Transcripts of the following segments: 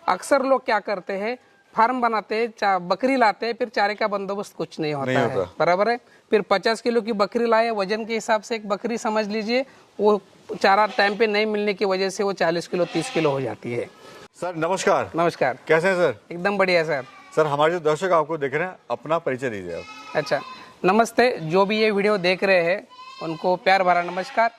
अक्सर लोग क्या करते हैं, फार्म बनाते हैं, बकरी लाते हैं, फिर चारे का बंदोबस्त कुछ नहीं होता है, बराबर है। फिर 50 किलो की बकरी लाए, वजन के हिसाब से एक बकरी समझ लीजिए, वो चारा टाइम पे नहीं मिलने की वजह से वो 40 किलो 30 किलो हो जाती है। सर नमस्कार। नमस्कार, कैसे हैं सर? एकदम बढ़िया सर। सर हमारे जो दर्शक आपको देख रहे हैं, अपना परिचय दीजिए आप। अच्छा, नमस्ते। जो भी ये वीडियो देख रहे हैं उनको प्यार भरा नमस्कार।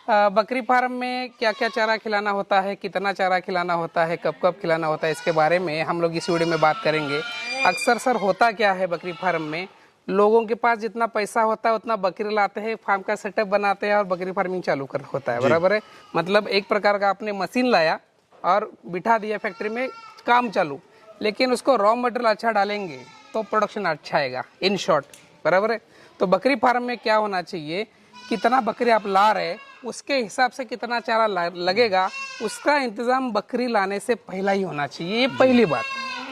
बकरी फार्म में क्या क्या चारा खिलाना होता है, कितना चारा खिलाना होता है, कब कब खिलाना होता है, इसके बारे में हम लोग इस वीडियो में बात करेंगे। अक्सर सर होता क्या है बकरी फार्म में, लोगों के पास जितना पैसा होता है उतना बकरी लाते हैं, फार्म का सेटअप बनाते हैं और बकरी फार्मिंग चालू कर होता है, बराबर है। मतलब एक प्रकार का आपने मशीन लाया और बिठा दिया फैक्ट्री में, काम चालू। लेकिन उसको रॉ मटेरियल अच्छा डालेंगे तो प्रोडक्शन अच्छा आएगा, इन शॉर्ट, बराबर है। तो बकरी फार्म में क्या होना चाहिए, कितना बकरी आप ला रहे उसके हिसाब से कितना चारा लगेगा, उसका इंतजाम बकरी लाने से पहला ही होना चाहिए, ये पहली बात,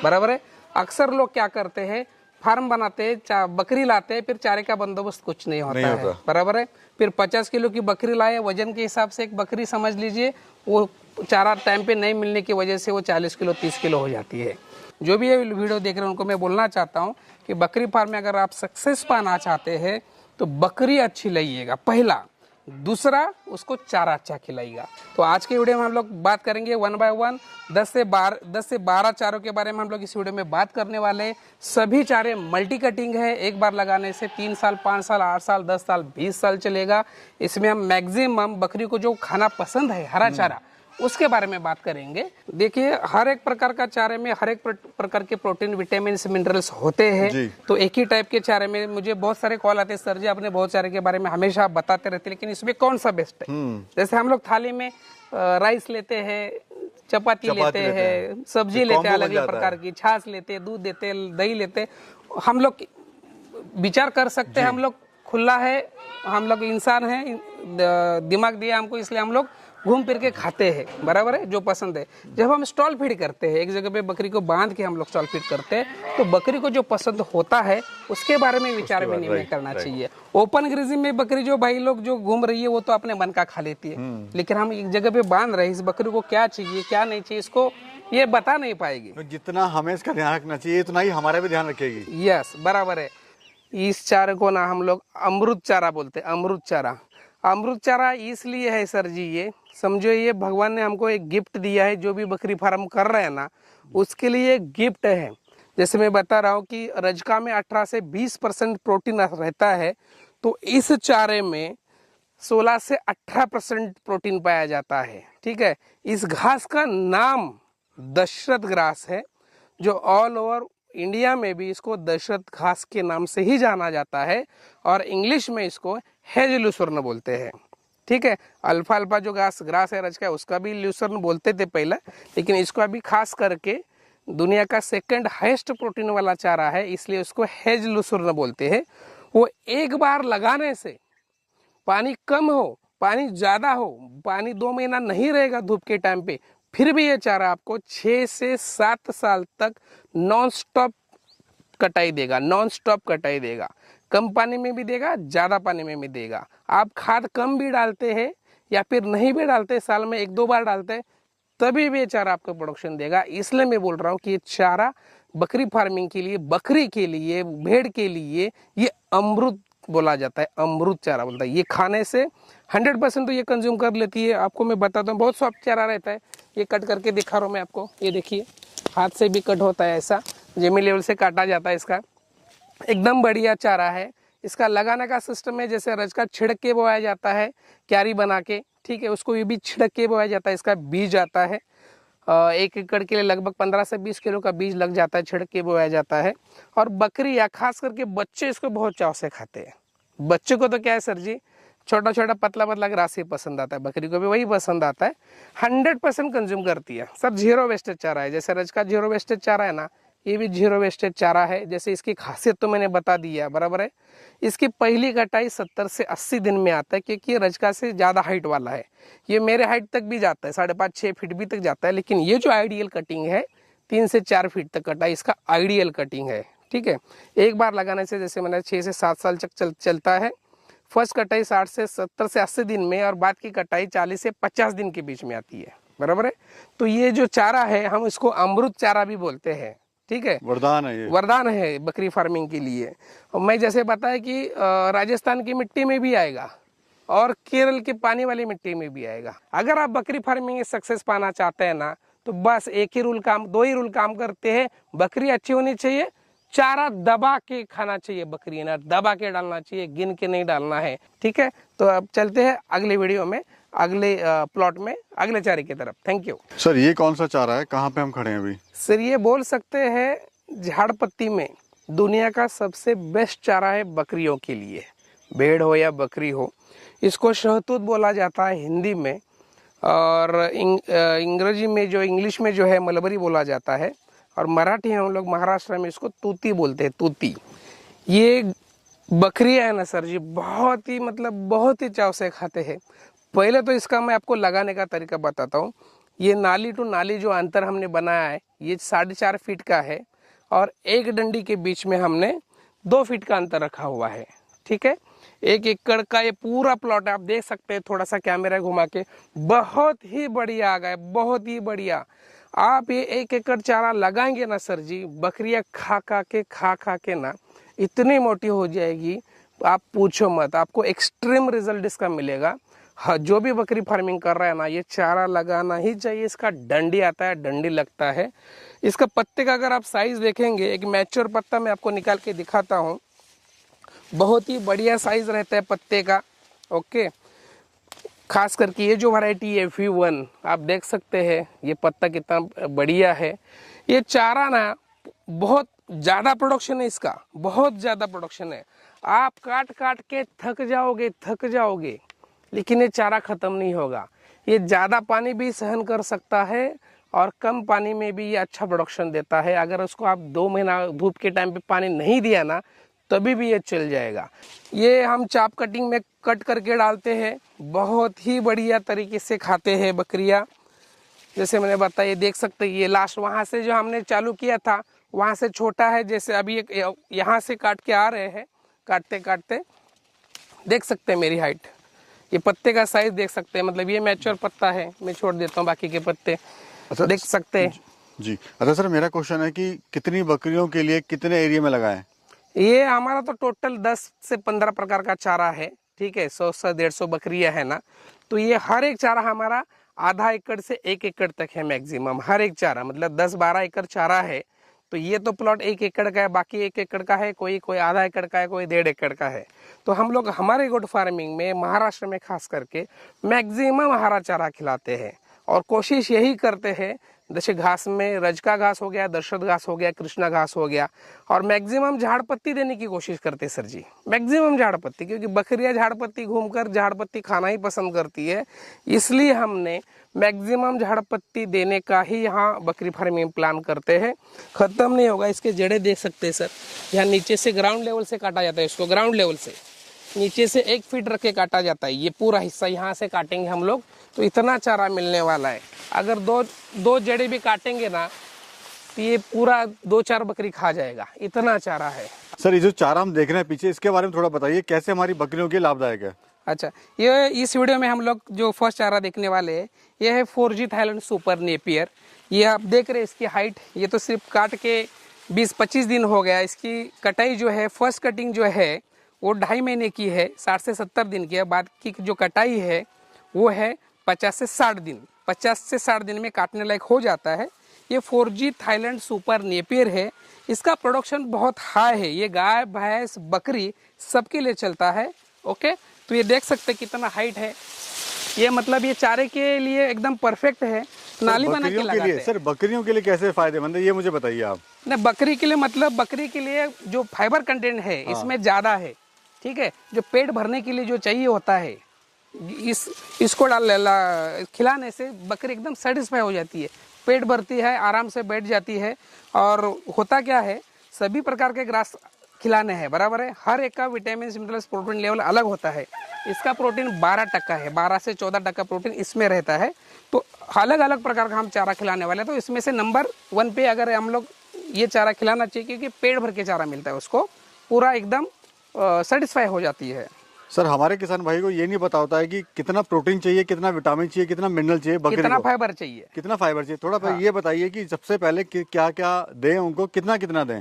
बराबर है। अक्सर लोग क्या करते हैं, फार्म बनाते हैं, बकरी लाते हैं, फिर चारे का बंदोबस्त कुछ नहीं होता है, बराबर है। फिर 50 किलो की बकरी लाए, वजन के हिसाब से एक बकरी समझ लीजिए, वो चारा टाइम पे नहीं मिलने की वजह से वो 40 किलो 30 किलो हो जाती है। जो भी ये वीडियो देख रहे हैं उनको मैं बोलना चाहता हूँ कि बकरी फार्म में अगर आप सक्सेस पाना चाहते हैं तो बकरी अच्छी लाइएगा, पहला। दूसरा, उसको चारा अच्छा खिलाएगा। तो आज के वीडियो में हम लोग बात करेंगे 1 बाय 1 10 से 12 चारों के बारे में हम लोग इस वीडियो में बात करने वाले हैं। सभी चारे मल्टी कटिंग है, एक बार लगाने से 3 साल 5 साल 8 साल 10 साल 20 साल चलेगा। इसमें हम मैक्सिमम बकरी को जो खाना पसंद है, हरा चारा, उसके बारे में बात करेंगे। देखिए, हर एक प्रकार का चारे में हर एक प्रकार के प्रोटीन, विटामिन, मिनरल्स होते हैं। तो एक ही टाइप के चारे में मुझे बहुत सारे कॉल आते हैं, सर जी आपने बहुत चारे के बारे में हमेशा आप बताते रहते हैं, लेकिन इसमें कौन सा बेस्ट है। जैसे हम लोग थाली में राइस लेते हैं, चपाती लेते हैं, सब्जी लेते हैं, अलग अलग प्रकार की छाछ लेते हैं, दूध देते हैं, दही लेते हैं। हम लोग विचार कर सकते हैं, हम लोग खुला है, हम लोग इंसान हैं, दिमाग दिया हमको, इसलिए हम लोग घूम फिर के खाते हैं, बराबर है, जो पसंद है। जब हम स्टॉल फीड करते हैं, एक जगह पे बकरी को बांध के हम लोग स्टॉल फीड करते हैं, तो बकरी को जो पसंद होता है उसके बारे में विचार विनिमय करना चाहिए। ओपन ग्रेजिंग में बकरी जो भाई लोग जो घूम रही है वो तो अपने मन का खा लेती है, लेकिन हम एक जगह पे बांध रहे हैं, इस बकरी को क्या चाहिए क्या नहीं चाहिए इसको ये बता नहीं पाएगी। तो जितना हमें इसका ध्यान रखना चाहिए उतना ही हमारा भी ध्यान रखेगी। यस, बराबर है। इस चारे को ना हम लोग अमृत चारा बोलते हैं, अमृत चारा। अमृत चारा इसलिए है सर जी, ये समझो ये भगवान ने हमको एक गिफ्ट दिया है, जो भी बकरी फार्म कर रहे हैं ना उसके लिए एक गिफ्ट है। जैसे मैं बता रहा हूँ कि रजका में 18 से 20% प्रोटीन रहता है, तो इस चारे में 16 से 18% प्रोटीन पाया जाता है, ठीक है। इस घास का नाम दशरथ ग्रास है, जो ऑल ओवर इंडिया में भी इसको दशरथ घास के नाम से ही जाना जाता है, और इंग्लिश में इसको हेज लूसर्न बोलते हैं, ठीक है। अल्फा अल्फा जो ग्रास है रजका, उसका भी लूसर्न बोलते थे पहले, लेकिन इसको अभी खास करके दुनिया का सेकंड हाईएस्ट प्रोटीन वाला चारा है, इसलिए उसको हेज लूसर्न बोलते हैं। वो एक बार लगाने से, पानी कम हो पानी ज़्यादा हो, पानी 2 महीना नहीं रहेगा धूप के टाइम पे, फिर भी ये चारा आपको 6 से 7 साल तक नॉन स्टॉप कटाई देगा, नॉन स्टॉप कटाई देगा। कम पानी में भी देगा, ज़्यादा पानी में भी देगा। आप खाद कम भी डालते हैं या फिर नहीं भी डालते, साल में 1-2 बार डालते हैं, तभी भी ये चारा आपको प्रोडक्शन देगा। इसलिए मैं बोल रहा हूँ कि ये चारा बकरी फार्मिंग के लिए, बकरी के लिए, भेड़ के लिए ये अमृत बोला जाता है, अमृत चारा बोलता है। ये खाने से 100% तो ये कंज्यूम कर लेती है। आपको मैं बताता हूँ, बहुत सॉफ्ट चारा रहता है। ये कट करके दिखा रहा हूँ मैं आपको, ये देखिए, हाथ से भी कट होता है, ऐसा जेमी लेवल से काटा जाता है। इसका एकदम बढ़िया चारा है। इसका लगाने का सिस्टम है, जैसे रजका छिड़क के बोया जाता है क्यारी बना के, ठीक है, उसको ये भी छिड़क के बोया जाता है। इसका बीज आता है, 1 एकड़ के लिए लगभग 15 से 20 किलो का बीज लग जाता है, छिड़क के बोया जाता है। और बकरी या खास करके बच्चे इसको बहुत चाव से खाते हैं। बच्चे को तो क्या है सर जी, छोटा छोटा पतला पतला ग्रास ही पसंद आता है, बकरी को भी वही पसंद आता है। 100% कंज्यूम करती है। सब जीरो वेस्टेज चारा है, जैसे रजका जीरो वेस्टेज चारा है ना, ये भी जीरो वेस्टेज चारा है। जैसे इसकी खासियत तो मैंने बता दी है, बराबर है। इसकी पहली कटाई 70 से 80 दिन में आता है, क्योंकि ये रजका से ज़्यादा हाइट वाला है। ये मेरे हाइट तक भी जाता है, 5.5-6 फीट भी तक जाता है। लेकिन ये जो आइडियल कटिंग है, 3 से 4 फीट तक कटाई इसका आइडियल कटिंग है, ठीक है। एक बार लगाने से, जैसे मैंने 6 से 7 साल तक चलता है। फर्स्ट कटाई 60 से 70 से 80 दिन में, और बाद की कटाई 40 से 50 दिन के बीच में आती है। बराबर है। तो ये जो चारा है हम इसको अमृत चारा भी बोलते हैं, ठीक है। वरदान है ये। वरदान है बकरी फार्मिंग के लिए। और मैं जैसे बताया कि राजस्थान की मिट्टी में भी आएगा और केरल की पानी वाली मिट्टी में भी आएगा। अगर आप बकरी फार्मिंग में सक्सेस पाना चाहते हैं ना, तो बस दो ही रूल काम करते हैं। बकरी अच्छी होनी चाहिए, चारा दबा के खाना चाहिए, बकरी ना दबा के डालना चाहिए, गिन के नहीं डालना है, ठीक है। तो अब चलते हैं अगले वीडियो में, अगले प्लॉट में, अगले चारे की तरफ। Thank you sir. ये कौन सा चारा है, कहाँ पे हम खड़े हैं अभी? सर, ये बोल सकते हैं झाड़ पत्ती में दुनिया का सबसे बेस्ट चारा है बकरियों के लिए, भेड़ हो या बकरी हो। इसको शहतूत बोला जाता है हिंदी में, और अंग्रेजी में जो इंग्लिश में जो है मलबरी बोला जाता है, और मराठी हम लोग महाराष्ट्र में इसको तूती बोलते हैं, तूती। ये बकरी है ना सर जी, बहुत ही मतलब बहुत ही चाव से खाते हैं। पहले तो इसका मैं आपको लगाने का तरीका बताता हूँ। ये नाली टू नाली जो अंतर हमने बनाया है, ये 4.5 फीट का है, और एक डंडी के बीच में हमने 2 फीट का अंतर रखा हुआ है, ठीक है। 1 एकड़ का ये पूरा प्लॉट है, आप देख सकते हैं थोड़ा सा कैमरा घुमा के। बहुत ही बढ़िया आ गया, बहुत ही बढ़िया। आप ये 1 एकड़ चारा लगाएंगे ना सर जी, बकरियां खा खा के ना इतनी मोटी हो जाएगी, आप पूछो मत। आपको एक्सट्रीम रिजल्ट इसका मिलेगा। हाँ, जो भी बकरी फार्मिंग कर रहा है ना, ये चारा लगाना ही चाहिए। इसका डंडी आता है, डंडी लगता है। इसका पत्ते का अगर आप साइज देखेंगे, एक मैच्योर पत्ता मैं आपको निकाल के दिखाता हूँ, बहुत ही बढ़िया साइज रहता है पत्ते का, ओके। खास करके ये जो वैरायटी है V1, आप देख सकते हैं ये पत्ता कितना बढ़िया है। ये चारा ना बहुत ज़्यादा प्रोडक्शन है इसका, बहुत ज़्यादा प्रोडक्शन है। आप काट काट के थक जाओगे, लेकिन ये चारा ख़त्म नहीं होगा। ये ज़्यादा पानी भी सहन कर सकता है, और कम पानी में भी ये अच्छा प्रोडक्शन देता है। अगर उसको आप 2 महीना धूप के टाइम पे पानी नहीं दिया ना, तभी भी ये चल जाएगा। ये हम चाप कटिंग में कट करके डालते हैं, बहुत ही बढ़िया तरीके से खाते हैं बकरियां। जैसे मैंने बताया, ये देख सकते हैं, ये लास्ट वहाँ से जो हमने चालू किया था वहाँ से छोटा है। जैसे अभी एक यहाँ से काट के आ रहे हैं, काटते काटते देख सकते हैं मेरी हाइट। ये पत्ते का साइज देख सकते हैं, मतलब ये मैच्योर पत्ता है। मैं छोड़ देता हूँ बाकी के पत्ते, अच्छा, देख सकते हैं जी। अच्छा सर, मेरा क्वेश्चन है कि कितनी बकरियों के लिए कितने एरिया में लगाएं? ये हमारा तो टोटल 10 से 15 प्रकार का चारा है, ठीक है। 100 से 150 बकरियां है ना, तो ये हर एक चारा हमारा आधा एकड़ से 1 एकड़ तक है मैक्सिमम। हर एक चारा मतलब 10-12 एकड़ चारा है। तो ये तो प्लॉट 1 एकड़ का है, बाकी 1 एकड़ का है, कोई आधा एकड़ का है, कोई 1.5 एकड़ का है। तो हम लोग हमारे गोट फार्मिंग में महाराष्ट्र में खास करके मैक्सिमम हरा चारा खिलाते हैं, और कोशिश यही करते हैं, जैसे घास में रजका घास हो गया, दशरथ घास हो गया, कृष्णा घास हो गया, और मैक्सिमम झाड़ पत्ती देने की कोशिश करते हैं सर जी। मैक्सिमम झाड़ पत्ती, क्योंकि बकरियां झाड़ पत्ती घूमकर झाड़ पत्ती खाना ही पसंद करती है, इसलिए हमने मैक्सिमम झाड़ पत्ती देने का ही यहाँ बकरी फार्मिंग प्लान करते हैं। खत्म नहीं होगा। इसके जड़े देख सकते हैं सर, यहाँ नीचे से ग्राउंड लेवल से काटा जाता है इसको, ग्राउंड लेवल से नीचे से 1 फीट रख के काटा जाता है। ये पूरा हिस्सा यहाँ से काटेंगे हम लोग, तो इतना चारा मिलने वाला है। अगर दो जड़े भी काटेंगे ना, तो ये पूरा 2-4 बकरी खा जाएगा, इतना चारा है। सर, ये जो चारा हम देख रहे हैं पीछे, इसके बारे में थोड़ा बताइए, कैसे हमारी बकरियों के लिए लाभदायक है? अच्छा, ये इस वीडियो में हम लोग जो फर्स्ट चारा देखने वाले हैं, ये है 4G थाईलैंड सुपर नेपियर। ये आप देख रहे हैं इसकी हाइट, ये तो सिर्फ काट के 20-25 दिन हो गया। इसकी कटाई जो है, फर्स्ट कटिंग जो है वो 2.5 महीने की है, 60 से 70 दिन की है। बाद की जो कटाई है वो है 50 से 60 दिन। 50 से 60 दिन में काटने लायक हो जाता है। ये 4G थाईलैंड सुपर नेपियर है। इसका प्रोडक्शन बहुत हाई है। ये गाय भैंस बकरी सबके लिए चलता है, ओके। तो ये देख सकते कितना हाइट है। ये मतलब ये चारे के लिए एकदम परफेक्ट है। नाली बना के लगाते हैं। सर, बकरियों के लिए कैसे फायदेमंद है, ये मुझे बताइए आप। नहीं, बकरी के लिए मतलब बकरी के लिए जो फाइबर कंटेंट है इसमें ज़्यादा है, ठीक है। जो पेट भरने के लिए जो चाहिए होता है, इसको खिलाने से बकरी एकदम सेटिस्फाई हो जाती है, पेट भरती है, आराम से बैठ जाती है। और होता क्या है, सभी प्रकार के ग्रास खिलाने हैं, बराबर है। हर एक का विटामिन मिनरल्स प्रोटीन लेवल अलग होता है। इसका प्रोटीन 12% है, 12 से 14% प्रोटीन इसमें रहता है। तो अलग अलग प्रकार का हम चारा खिलाने वाले हैं। तो इसमें से नंबर 1 पे अगर हम लोग ये चारा खिलाना चाहिए, क्योंकि पेट भर के चारा मिलता है, उसको पूरा एकदम सेटिस्फाई हो जाती है। सर हमारे किसान भाई को ये नहीं पता होता है कि कितना प्रोटीन चाहिए, कितना विटामिन चाहिए, कितना मिनरल चाहिए बकरी कितना को, फाइबर चाहिए। कितना फाइबर चाहिए। थोड़ा ये बताइए कि सबसे पहले क्या क्या दें उनको, कितना कितना दें।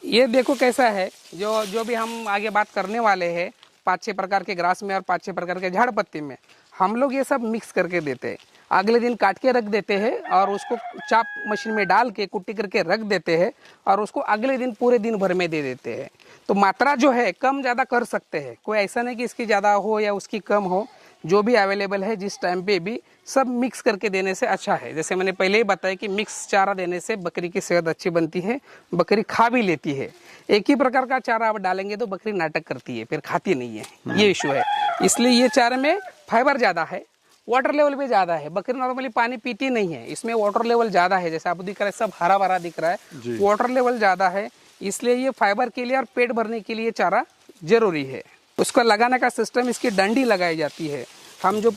ये देखो कैसा है, जो जो भी हम आगे बात करने वाले हैं, 5-6 प्रकार के ग्रास में और 5-6 प्रकार के झाड़ पत्ती में हम लोग ये सब मिक्स करके देते हैं। अगले दिन काट के रख देते हैं और उसको चाप मशीन में डाल के कुट्टी करके रख देते हैं और उसको अगले दिन पूरे दिन भर में दे देते हैं। तो मात्रा जो है कम ज़्यादा कर सकते हैं, कोई ऐसा नहीं कि इसकी ज़्यादा हो या उसकी कम हो, जो भी अवेलेबल है जिस टाइम पे भी सब मिक्स करके देने से अच्छा है। जैसे मैंने पहले ही बताया कि मिक्स चारा देने से बकरी की सेहत अच्छी बनती है, बकरी खा भी लेती है। एक ही प्रकार का चारा आप डालेंगे तो बकरी नाटक करती है, फिर खाती नहीं है, ये इशू है। इसलिए ये चारे में फाइबर ज़्यादा है, वाटर लेवल भी ज़्यादा है। बकरी नॉर्मली पानी पीती नहीं है, इसमें वाटर लेवल ज़्यादा है। जैसे आपको दिख रहा है सब हरा भरा दिख रहा है, वाटर लेवल ज़्यादा है, इसलिए ये फाइबर के लिए और पेट भरने के लिए चारा जरूरी है। उसको लगाने का सिस्टम, इसकी डंडी लगाई जाती है। हम जो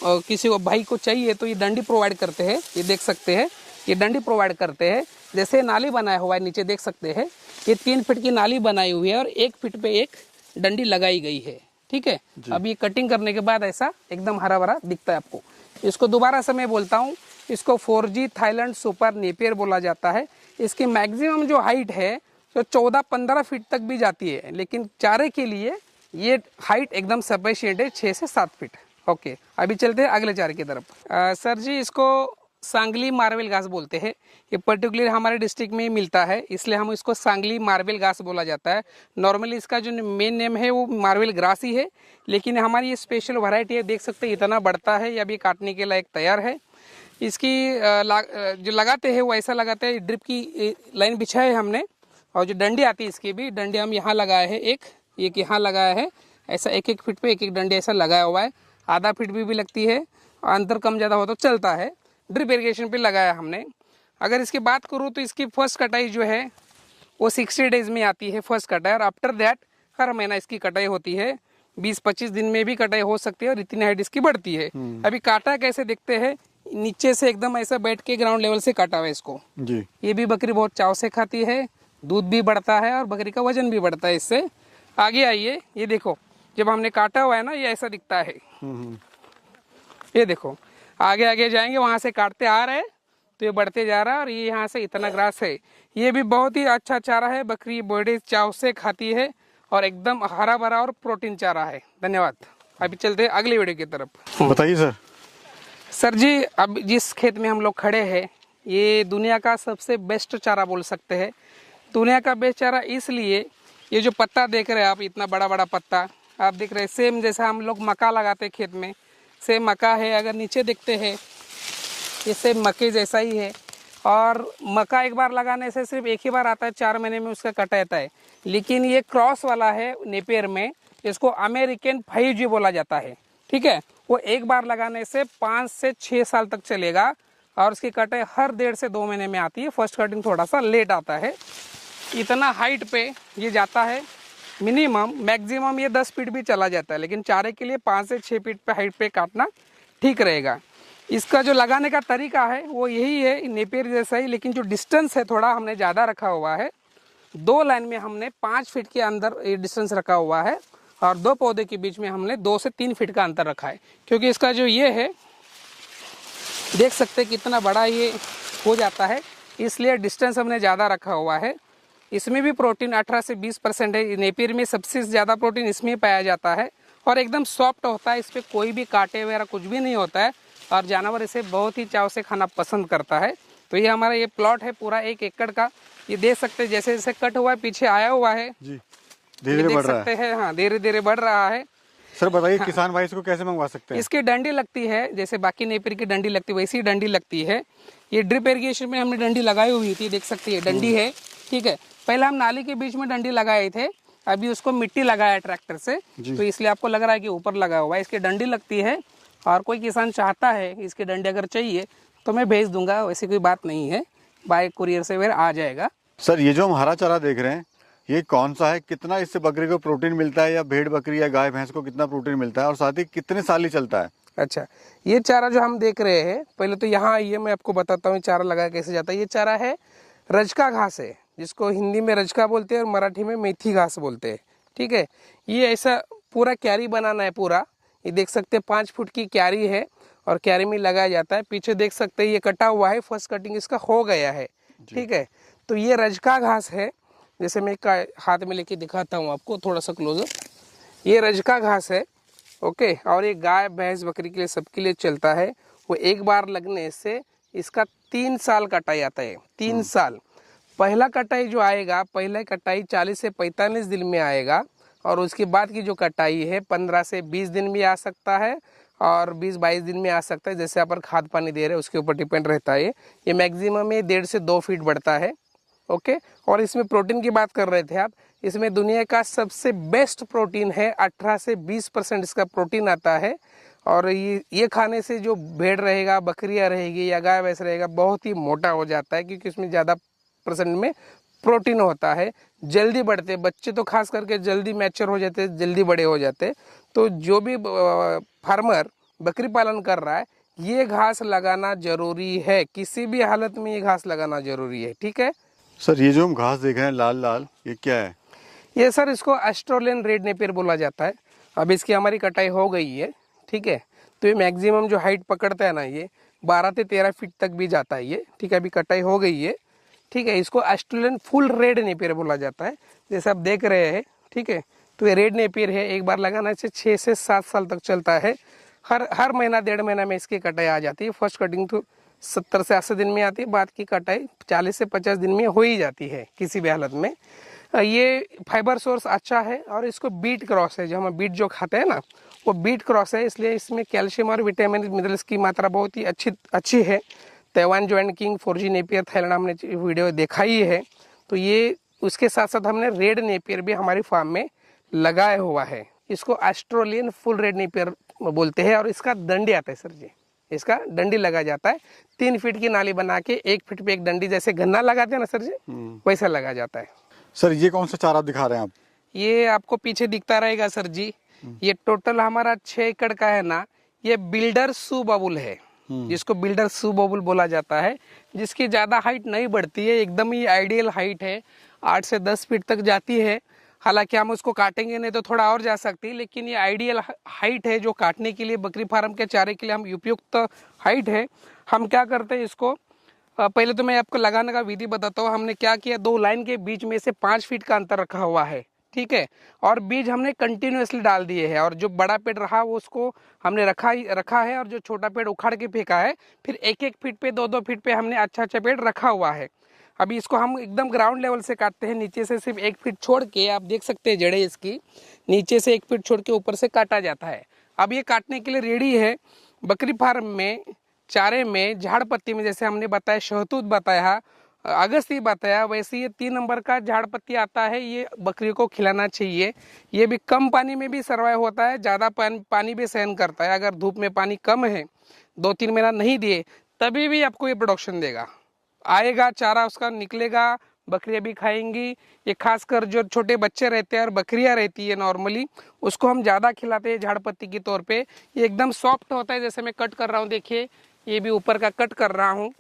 किसी को भाई को चाहिए तो ये डंडी प्रोवाइड करते हैं, ये देख सकते हैं, ये डंडी प्रोवाइड करते हैं। जैसे नाली बनाया हुआ है नीचे देख सकते हैं, ये 3 फीट की नाली बनाई हुई है और 1 फीट पे एक डंडी लगाई गई है। ठीक है, अब ये कटिंग करने के बाद ऐसा एकदम हरा भरा दिखता है आपको। इसको दोबारा से मैं बोलता हूँ, इसको 4G थाईलैंड सुपर नेपियर बोला जाता है। इसकी मैक्सिमम जो हाइट है तो 14-15 फीट तक भी जाती है, लेकिन चारे के लिए ये हाइट एकदम सफिशिएंट है, 6 से 7 फीट। ओके, अभी चलते हैं अगले चारे की तरफ। सर जी, इसको सांगली मार्बल घास बोलते हैं। ये पर्टिकुलर हमारे डिस्ट्रिक्ट में ही मिलता है, इसलिए हम इसको सांगली मार्बल घास बोला जाता है। नॉर्मली इसका जो मेन नेम है वो मार्बल ग्रास ही है, लेकिन हमारी ये स्पेशल वैरायटी है। देख सकते हैं इतना बढ़ता है, ये अभी काटने के लायक तैयार है। इसकी जो लगाते हैं वो ऐसा लगाते हैं, ड्रिप की लाइन बिछाए हमने, और जो डंडी आती है इसकी भी डंडी हम यहाँ लगाए हैं, एक यहाँ लगाया है। ऐसा 1-1 फीट पे एक डंडी ऐसा लगाया हुआ है। आधा फीट भी लगती है, अंतर कम ज़्यादा हो तो चलता है। ड्रिप इरिगेशन पे लगाया हमने। अगर इसकी बात करूँ तो इसकी फर्स्ट कटाई जो है वो 60 डेज में आती है फर्स्ट कटाई, और आफ्टर दैट हर महीना इसकी कटाई होती है। 20-25 दिन में भी कटाई हो सकती है और इतनी हाइट इसकी बढ़ती है। अभी काटा कैसे देखते हैं, नीचे से एकदम ऐसा बैठ के ग्राउंड लेवल से काटा हुआ है इसको जी। ये भी बकरी बहुत चाव से खाती है, दूध भी बढ़ता है और बकरी का वजन भी बढ़ता है इससे। आगे आइए, ये देखो जब हमने काटा हुआ है ना, ये ऐसा दिखता है। ये देखो आगे आगे जाएंगे, वहां से काटते आ रहे हैं तो ये बढ़ते जा रहा है, और ये यहाँ से इतना ग्रास है। ये भी बहुत ही अच्छा चारा है, बकरी बड़े चाव से खाती है और एकदम हरा भरा और प्रोटीन चारा है। धन्यवाद। अभी चलते हैं अगली वीडियो की तरफ। बताइए सर। सर जी, अब जिस खेत में हम लोग खड़े हैं ये दुनिया का सबसे बेस्ट चारा बोल सकते हैं। दुनिया का बेस्ट चारा इसलिए, ये जो पत्ता देख रहे हैं आप, इतना बड़ा बड़ा पत्ता आप देख रहे हैं, सेम जैसा हम लोग मक्का लगाते हैं खेत में, सेम मक्का है। अगर नीचे देखते हैं ये सेम मक्के जैसा ही है, और मक्का एक बार लगाने से सिर्फ एक ही बार आता है, 4 महीने में उसका कट आता है। लेकिन ये क्रॉस वाला है नेपियर में, इसको अमेरिकन 5G बोला जाता है। ठीक है, वो एक बार लगाने से 5 से 6 साल तक चलेगा, और उसकी कटाई हर 1.5 से 2 महीने में आती है। फर्स्ट कटिंग थोड़ा सा लेट आता है। इतना हाइट पे ये जाता है, मिनिमम मैक्सिमम ये 10 फीट भी चला जाता है, लेकिन चारे के लिए 5 से 6 फीट पे हाइट पे काटना ठीक रहेगा। इसका जो लगाने का तरीका है वो यही है, नेपियर जैसा ही, लेकिन जो डिस्टेंस है थोड़ा हमने ज़्यादा रखा हुआ है। 2 लाइन में हमने 5 फीट के अंदर ये डिस्टेंस रखा हुआ है, और 2 पौधे के बीच में हमने 2 से 3 फीट का अंतर रखा है। क्योंकि इसका जो ये है, देख सकते हैं कितना बड़ा ये हो जाता है, इसलिए डिस्टेंस हमने ज़्यादा रखा हुआ है। इसमें भी प्रोटीन 18 से 20% है। नेपियर में सबसे ज़्यादा प्रोटीन इसमें पाया जाता है, और एकदम सॉफ्ट होता है, इस पर कोई भी कांटे वगैरह कुछ भी नहीं होता है, और जानवर इसे बहुत ही चाव से खाना पसंद करता है। तो ये हमारा ये प्लॉट है पूरा 1 एकड़ का। ये देख सकते हैं जैसे जैसे कट हुआ है, पीछे आया हुआ है जी, धीरे बढ़ रहा है। हाँ, धीरे धीरे बढ़ रहा है। सर बताइए, हाँ, किसान भाई इसको कैसे मंगवा सकते हैं? इसकी डंडी लगती है, जैसे बाकी नेपियर की डंडी लगती है वैसी डंडी लगती है। ये ड्रिप इरिगेशन में हमने डंडी लगाई हुई थी, देख सकते हैं डंडी है। ठीक है, पहले हम नाली के बीच में डंडी लगाए थे, अभी उसको मिट्टी लगाया ट्रैक्टर से, तो इसलिए आपको लग रहा है कि ऊपर लगा हुआ है। इसकी डंडी लगती है, और कोई किसान चाहता है इसकी डंडी अगर चाहिए तो मैं भेज दूंगा, वैसी कोई बात नहीं है, बाय कुरियर से फिर आ जाएगा। सर ये जो हम हरा चारा देख रहे हैं ये कौन सा है, कितना इससे बकरी को प्रोटीन मिलता है, या भेड़ बकरी या गाय भैंस को कितना प्रोटीन मिलता है, और साथ ही कितने साल ही चलता है? अच्छा, ये चारा जो हम देख रहे हैं, पहले तो यहाँ आइए मैं आपको बताता हूँ चारा लगाया कैसे जाता है। ये चारा है रजका घास है, जिसको हिंदी में रजका बोलते हैं और मराठी में मेथी घास बोलते हैं। ठीक है, ये ऐसा पूरा क्यारी बनाना है पूरा। ये देख सकते हैं 5 फुट की क्यारी है और क्यारी में लगाया जाता है। पीछे देख सकते हैं ये कटा हुआ है, फर्स्ट कटिंग इसका हो गया है, ठीक है। तो ये रजका घास है, जैसे मैं हाथ में लेके दिखाता हूँ आपको थोड़ा सा क्लोजर। ये रजका घास है, ओके। और ये गाय भैंस बकरी के लिए सबके लिए चलता है। वो एक बार लगने से इसका 3 साल कटाई आता है, 3 साल। पहला कटाई जो आएगा, पहला कटाई 40 से 45 दिन में आएगा और उसके बाद की जो कटाई है 15 से 20 दिन में आ सकता है और 20-22 दिन में आ सकता है, जैसे अपन खाद पानी दे रहे हैं उसके ऊपर डिपेंड रहता है। ये मैक्सिमम में 1.5 से 2 फीट बढ़ता है, ओके। और इसमें प्रोटीन की बात कर रहे थे आप, इसमें दुनिया का सबसे बेस्ट प्रोटीन है, 18 से 20% इसका प्रोटीन आता है। और ये खाने से जो भेड़ रहेगा, बकरियां रहेगी या गाय भैंस रहेगा, बहुत ही मोटा हो जाता है, क्योंकि इसमें ज़्यादा परसेंट में प्रोटीन होता है। जल्दी बढ़ते बच्चे तो खास करके जल्दी मैच्योर हो जाते, जल्दी बड़े हो जाते। तो जो भी फार्मर बकरी पालन कर रहा है, ये घास लगाना जरूरी है, किसी भी हालत में ये घास लगाना जरूरी है, ठीक है। सर ये जो हम घास देख रहे हैं लाल लाल, ये क्या है? ये सर इसको ऑस्ट्रेलियन रेड नेपियर बोला जाता है। अब इसकी हमारी कटाई हो गई है, ठीक है। तो ये मैक्सिमम जो हाइट पकड़ता है ना, ये 12 से 13 फीट तक भी जाता है ये, ठीक है। अभी कटाई हो गई है, ठीक है। इसको ऑस्ट्रेलियन फुल रेड नेपियर बोला जाता है, जैसे आप देख रहे हैं, ठीक है। तो ये रेड नेपियर है, एक बार लगाना से 6 से 7 साल तक चलता है। हर महीना 1.5 महीना में इसकी कटाई आ जाती है। फर्स्ट कटिंग तो 70 से 80 दिन में आती है, बाद की कटाई 40 से 50 दिन में हो ही जाती है किसी भी हालत में। ये फाइबर सोर्स अच्छा है और इसको बीट क्रॉस है, जो हम बीट जो खाते हैं ना, वो बीट क्रॉस है, इसलिए इसमें कैल्शियम और विटामिन मिनरल्स की मात्रा बहुत ही अच्छी है। Taiwan joint king 4G Napier Thailand हमने वीडियो देखा ही है। तो ये उसके साथ साथ हमने रेड नेपियर भी हमारी फार्म में लगाया हुआ है। इसको ऑस्ट्रेलियन फुल रेड नेपियर बोलते हैं और इसका डंडी आता है सर जी, इसका डंडी लगा जाता है। 3 फीट की नाली बना के 1 फीट पे एक डंडी, जैसे गन्ना लगाते हैं ना सर जी, वैसा लगा जाता है। सर ये कौन सा चारा दिखा रहे हैं आप? ये आपको पीछे दिखता रहेगा सर जी, ये टोटल हमारा 6 एकड़ का है ना, ये बिल्डर सू बबुल है, जिसको बिल्डर सू बबुल बोला जाता है, जिसकी ज़्यादा हाइट नहीं बढ़ती है, एकदम ही आइडियल हाइट है, 8 से 10 फीट तक जाती है। हालांकि हम उसको काटेंगे नहीं तो थोड़ा और जा सकती है, लेकिन ये आइडियल हाइट है जो काटने के लिए, बकरी फार्म के चारे के लिए हम उपयुक्त हाइट है। हम क्या करते हैं इसको, पहले तो मैं आपको लगाने का विधि बताता हूँ। हमने क्या किया, 2 लाइन के बीच में से 5 फीट का अंतर रखा हुआ है, ठीक है। और बीज हमने कंटिन्यूसली डाल दिए हैं, और जो बड़ा पेड़ रहा वो उसको हमने रखा है, और जो छोटा पेड़ उखाड़ के फेंका है। फिर 1-1 फीट पे 2-2 फीट पे हमने अच्छा पेड़ रखा हुआ है। अभी इसको हम एकदम ग्राउंड लेवल से काटते हैं, नीचे से सिर्फ 1 फीट छोड़ के, आप देख सकते हैं जड़ें इसकी, नीचे से 1 फीट छोड़ के ऊपर से काटा जाता है। अब ये काटने के लिए रेडी है। बकरी फार्म में चारे में, झाड़ पत्ती में, जैसे हमने बताया शहतूत बताया, अगस्ती बताया, वैसे ये 3 नंबर का झाड़ पत्ती आता है, ये बकरी को खिलाना चाहिए। ये भी कम पानी में भी सर्वाइव होता है, ज़्यादा पानी भी सहन करता है। अगर धूप में पानी कम है, 2-3 महीना नहीं दिए, तभी भी आपको ये प्रोडक्शन देगा, आएगा चारा उसका निकलेगा, बकरियां भी खाएंगी। ये खासकर जो छोटे बच्चे रहते हैं और बकरियां रहती है नॉर्मली, उसको हम ज़्यादा खिलाते हैं झाड़ पत्ती के तौर पे। ये एकदम सॉफ्ट होता है, जैसे मैं कट कर रहा हूँ, देखिए ये भी ऊपर का कट कर रहा हूँ,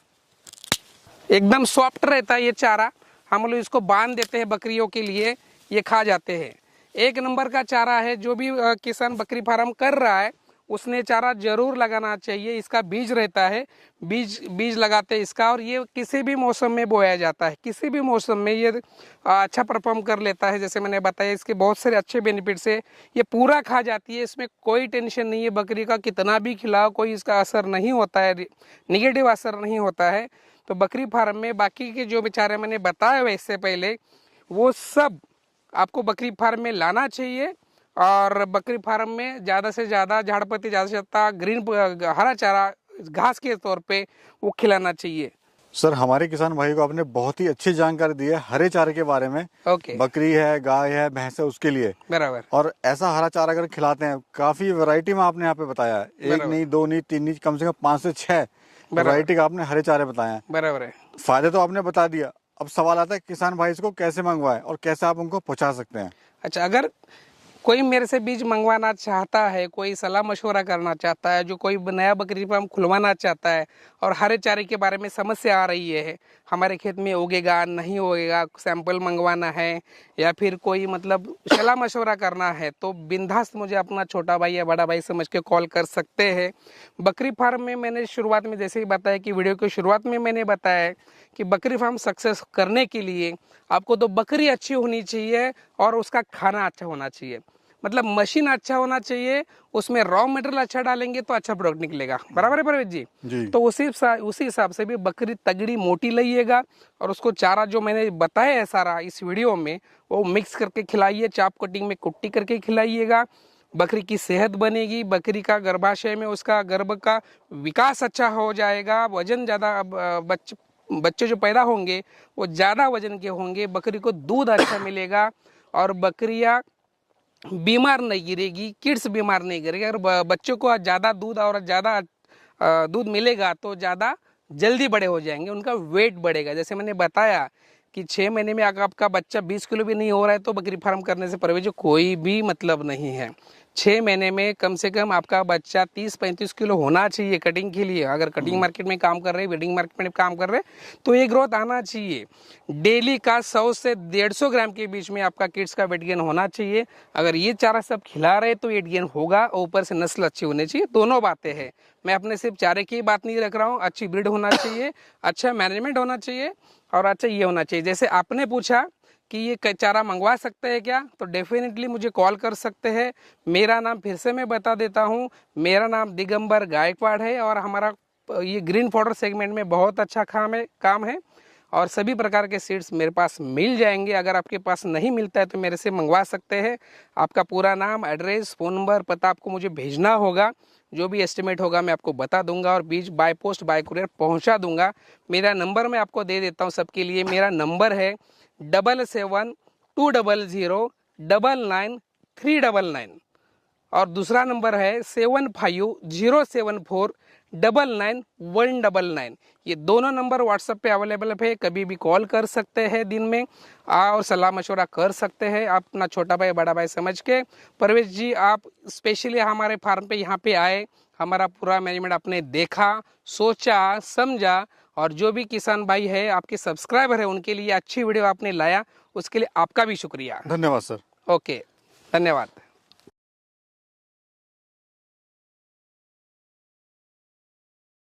एकदम सॉफ्ट रहता है ये चारा। हम लोग इसको बांध देते हैं बकरियों के लिए, ये खा जाते हैं। 1 नंबर का चारा है। जो भी किसान बकरी फार्म कर रहा है उसने चारा जरूर लगाना चाहिए। इसका बीज रहता है, बीज लगाते हैं इसका, और ये किसी भी मौसम में बोया जाता है, किसी भी मौसम में ये अच्छा परफॉर्म कर लेता है। जैसे मैंने बताया, इसके बहुत सारे अच्छे बेनिफिट्स है। ये पूरा खा जाती है, इसमें कोई टेंशन नहीं है। बकरी का कितना भी खिलाओ, कोई इसका असर नहीं होता है, निगेटिव असर नहीं होता है। तो बकरी फार्म में बाकी के जो बेचारे मैंने बताया वैसे पहले, वो सब आपको बकरी फार्म में लाना चाहिए। और बकरी फार्म में ज़्यादा से ज़्यादा झाड़ पत्ती, ज़्यादा से ज़्यादा ग्रीन हरा चारा घास के तौर पे वो खिलाना चाहिए। सर हमारे किसान भाई को आपने बहुत ही अच्छी जानकारी दी है हरे चारे के बारे में। ओके। बकरी है, गाय है, भैंस है, उसके लिए बराबर। और ऐसा हरा चारा अगर खिलाते हैं, काफी वैरायटी में आपने यहाँ पे बताया है, 1 नहीं 2 नहीं 3 नहीं, कम से कम 5 से 6 वैरायटी का आपने हरे चारे बताए हैं। बराबर है। फायदे तो आपने बता दिया। अब सवाल आता है किसान भाई इसको कैसे मंगवाए और कैसे आप उनको पहुंचा सकते हैं? अच्छा, अगर कोई मेरे से बीज मंगवाना चाहता है, कोई सलाह मशवरा करना चाहता है, जो कोई नया बकरी फार्म खुलवाना चाहता है और हरे चारे के बारे में समस्या आ रही है, हमारे खेत में उगेगा नहीं उगेगा, सैंपल मंगवाना है या फिर कोई मतलब सलाह मशवरा करना है, तो बिंदास मुझे अपना छोटा भाई या बड़ा भाई समझ के कॉल कर सकते हैं। बकरी फार्म में मैंने शुरुआत में जैसे ही बताया कि वीडियो की शुरुआत में मैंने बताया कि बकरी फार्म सक्सेस करने के लिए आपको तो बकरी अच्छी होनी चाहिए और उसका खाना अच्छा होना चाहिए, मतलब मशीन अच्छा होना चाहिए, उसमें रॉ मटेरियल अच्छा डालेंगे तो अच्छा प्रोडक्ट निकलेगा। बराबर है परवेज जी? तो उसी हिसाब से भी बकरी तगड़ी मोटी लाइएगा और उसको चारा जो मैंने बताया है सारा इस वीडियो में वो मिक्स करके खिलाइए, चाप कटिंग में कुट्टी करके खिलाइएगा। बकरी की सेहत बनेगी, बकरी का गर्भाशय में उसका गर्भ का विकास अच्छा हो जाएगा, वजन ज़्यादा बच्चे जो पैदा होंगे वो ज़्यादा वजन के होंगे, बकरी को दूध अच्छा मिलेगा और बकरियाँ बीमार नहीं गिरेगी, किड्स बीमार नहीं गिरेगी। अगर बच्चों को ज़्यादा दूध और ज़्यादा दूध मिलेगा तो ज़्यादा जल्दी बड़े हो जाएंगे, उनका वेट बढ़ेगा। जैसे मैंने बताया कि 6 महीने में अगर आपका बच्चा 20 किलो भी नहीं हो रहा है तो बकरी फार्म करने से परवेज कोई भी मतलब नहीं है। 6 महीने में कम से कम आपका बच्चा 30-35 किलो होना चाहिए कटिंग के लिए। अगर कटिंग मार्केट में काम कर रहे हैं, वेडिंग मार्केट में काम कर रहे हैं तो ये ग्रोथ आना चाहिए। डेली का 100 से 150 ग्राम के बीच में आपका किड्स का वेट गेन होना चाहिए। अगर ये चारा सब खिला रहे तो वेट गेन होगा और ऊपर से नस्ल अच्छी होनी चाहिए। दोनों बातें हैं, मैं अपने सिर्फ चारे की बात नहीं रख रहा हूँ, अच्छी ब्रीड होना चाहिए, अच्छा मैनेजमेंट होना चाहिए और अच्छा ये होना चाहिए। जैसे आपने पूछा कि ये चारा मंगवा सकते हैं क्या, तो डेफिनेटली मुझे कॉल कर सकते हैं। मेरा नाम फिर से मैं बता देता हूँ, मेरा नाम दिगंबर गायकवाड़ है और हमारा ये ग्रीन फॉडर सेगमेंट में बहुत अच्छा काम है और सभी प्रकार के सीड्स मेरे पास मिल जाएंगे। अगर आपके पास नहीं मिलता है तो मेरे से मंगवा सकते हैं। आपका पूरा नाम, एड्रेस, फ़ोन नंबर, पता आपको मुझे भेजना होगा। जो भी एस्टिमेट होगा मैं आपको बता दूंगा और बीज बाय पोस्ट बाय कुरियर पहुंचा दूंगा। मेरा नंबर मैं आपको दे देता हूं सबके लिए। मेरा नंबर है 7720099399 और दूसरा नंबर है 7507499199। ये दोनों नंबर व्हाट्सएप पे अवेलेबल है, कभी भी कॉल कर सकते हैं दिन में और सलाह मशवरा कर सकते हैं आप अपना छोटा भाई बड़ा भाई समझ के। परवेश जी आप स्पेशली हमारे फार्म पे यहाँ पे आए, हमारा पूरा मैनेजमेंट आपने देखा, सोचा, समझा और जो भी किसान भाई है आपके सब्सक्राइबर है उनके लिए अच्छी वीडियो आपने लाया, उसके लिए आपका भी शुक्रिया। धन्यवाद सर। ओके, धन्यवाद।